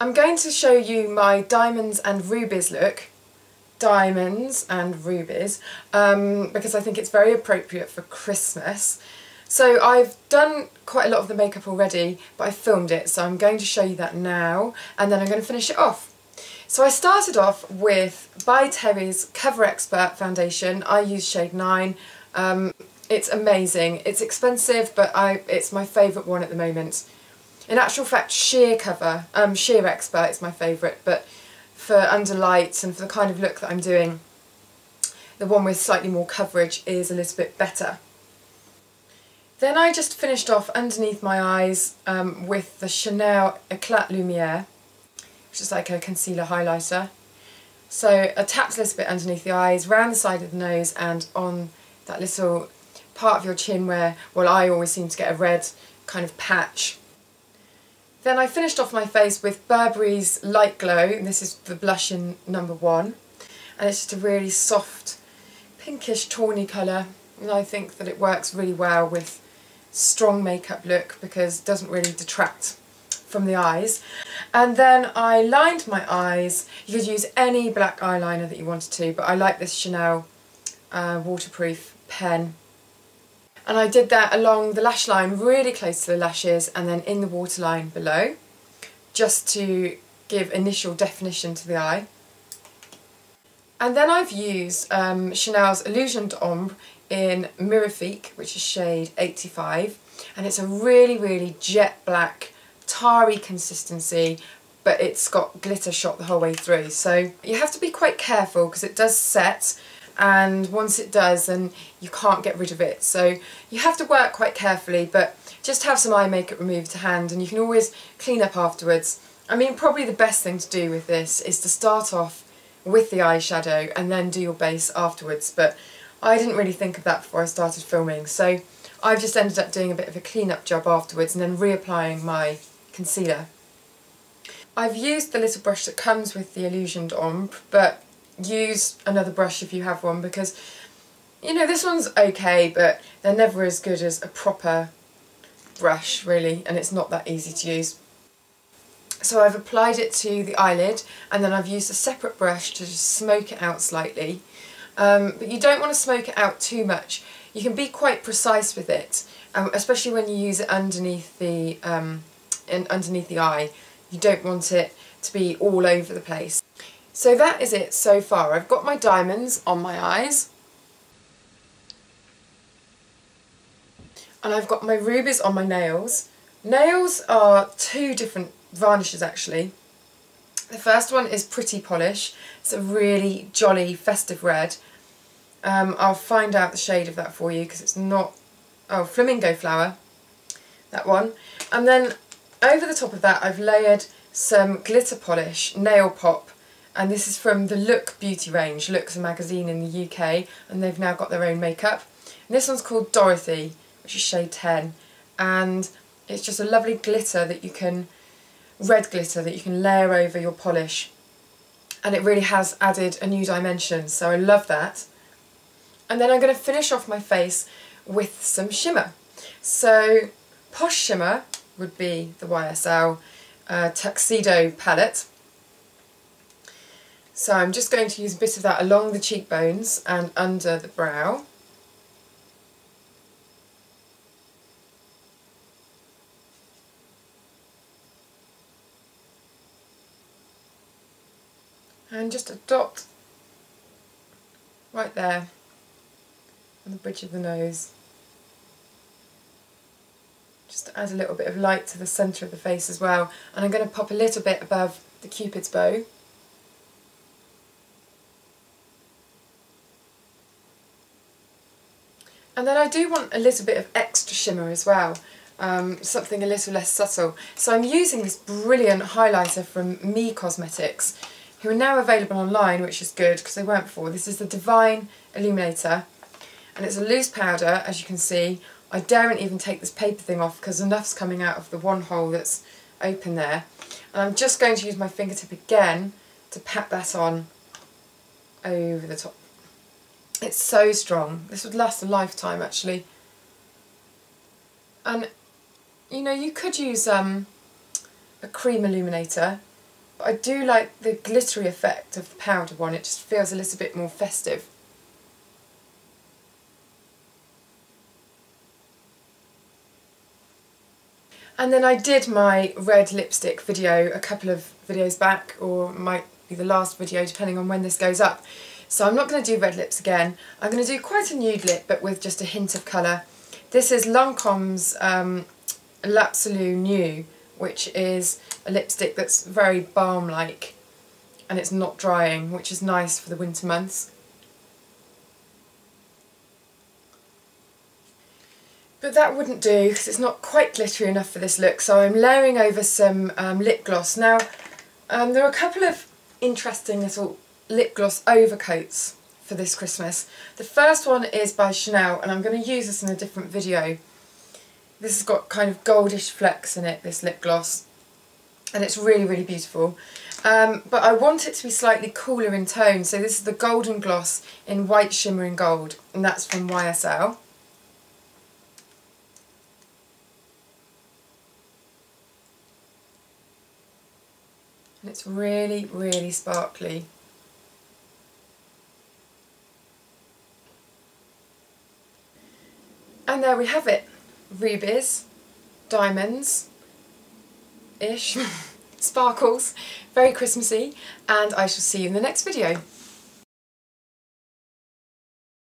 I'm going to show you my diamonds and rubies look. Diamonds and rubies, because I think it's very appropriate for Christmas. So I've done quite a lot of the makeup already, but I filmed it, so I'm going to show you that now, and then I'm going to finish it off. So I started off with ByTerry's Cover Expert foundation. I use shade 9. It's amazing. It's expensive, but it's my favourite one at the moment. In actual fact, Sheer Expert is my favourite, but for under lights and for the kind of look that I'm doing, the one with slightly more coverage is a little bit better. Then I just finished off underneath my eyes with the Chanel Eclat Lumiere, which is like a concealer highlighter. So I tapped a little bit underneath the eyes, round the side of the nose and on that little part of your chin where, well, I always seem to get a red kind of patch. Then I finished off my face with Burberry's Light Glow, and this is the blush in number 1. And it's just a really soft, pinkish, tawny colour, and I think that it works really well with strong makeup look because it doesn't really detract from the eyes. And then I lined my eyes. You could use any black eyeliner that you wanted to, but I like this Chanel waterproof pen. And I did that along the lash line really close to the lashes and then in the waterline below, just to give initial definition to the eye. And then I've used Chanel's Illusion d'Ombre in Mirifique, which is shade 85, and it's a really, really jet black, tarry consistency, but it's got glitter shot the whole way through. So you have to be quite careful because it does set, and once it does, then you can't get rid of it. So you have to work quite carefully, but just have some eye makeup removed to hand, and you can always clean up afterwards. I mean, probably the best thing to do with this is to start off with the eyeshadow and then do your base afterwards, but I didn't really think of that before I started filming, so I've just ended up doing a bit of a clean-up job afterwards and then reapplying my concealer. I've used the little brush that comes with the Illusion d'Ombre, but use another brush if you have one, because, you know, this one's okay, but they're never as good as a proper brush, really, and it's not that easy to use. So I've applied it to the eyelid, and then I've used a separate brush to just smoke it out slightly. But you don't want to smoke it out too much. You can be quite precise with it, especially when you use it underneath the eye. You don't want it to be all over the place. So that is it so far. I've got my diamonds on my eyes, and I've got my rubies on my nails. Nails are 2 different varnishes actually. The first one is Pretty Polish. It's a really jolly festive red. I'll find out the shade of that for you because it's not... Oh, Flamingo Flower, that one. And then over the top of that I've layered some glitter polish, Nail Pop, and this is from the Look beauty range. Look's a magazine in the UK, and they've now got their own makeup. And this one's called Dorothy, which is shade 10, and it's just a lovely glitter that you can... red glitter that you can layer over your polish, and it really has added a new dimension, so I love that. And then I'm going to finish off my face with some shimmer. So Posh Shimmer would be the YSL Tuxedo palette. So I'm just going to use a bit of that along the cheekbones and under the brow. And just a dot right there on the bridge of the nose, just to add a little bit of light to the centre of the face as well. And I'm going to pop a little bit above the Cupid's bow. And then I do want a little bit of extra shimmer as well, something a little less subtle. So I'm using this brilliant highlighter from Me Cosmetics, who are now available online, which is good because they weren't before. This is the Divine Illuminator, and it's a loose powder, as you can see. I daren't even take this paper thing off because enough's coming out of the one hole that's open there. And I'm just going to use my fingertip again to pat that on over the top. It's so strong. This would last a lifetime actually. And you know, you could use a cream illuminator, But I do like the glittery effect of the powder one, it just feels a little bit more festive. And then I did my red lipstick video a couple of videos back, or might be the last video depending on when this goes up. So I'm not going to do red lips again. I'm going to do quite a nude lip but with just a hint of colour. This is Lancome's L'Absolu New, which is a lipstick that's very balm-like and it's not drying, which is nice for the winter months. But that wouldn't do because it's not quite glittery enough for this look, so I'm layering over some lip gloss. Now, there are a couple of interesting little lip gloss overcoats for this Christmas. The first one is by Chanel, and I'm going to use this in a different video. This has got kind of goldish flecks in it, this lip gloss, and it's really, really beautiful. But I want it to be slightly cooler in tone, so this is the Golden Gloss in White Shimmering Gold, and that's from YSL. And it's really, really sparkly. And there we have it. Rubies, diamonds-ish, sparkles, very Christmassy, and I shall see you in the next video.